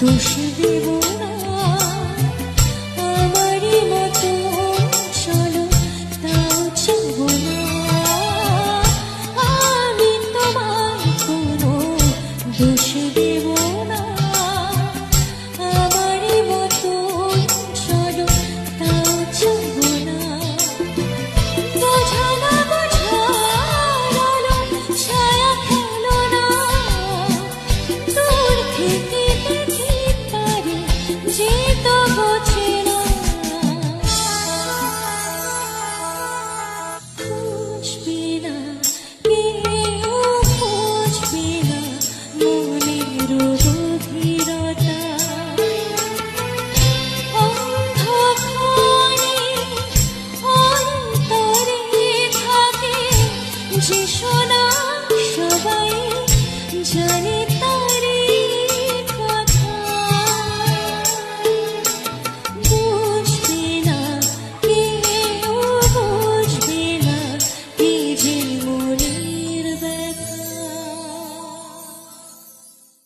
দোষ দেব না, আমারই মতো চলো তাও চাব না। আমি তোমার কোনো দোষ দেব না, আমারই মতো চলো তাও চাব না। বোঝা না বোঝার আলো ছায়া খেলো না, দূর থেকে দেখি পারে যে তো বোঝে না। খুঁজবে না কেউ, খুঁজবে না মনের গভীরতা, অন্ধকারে অন্তরে থাকে যে শোনা সবাই জানে।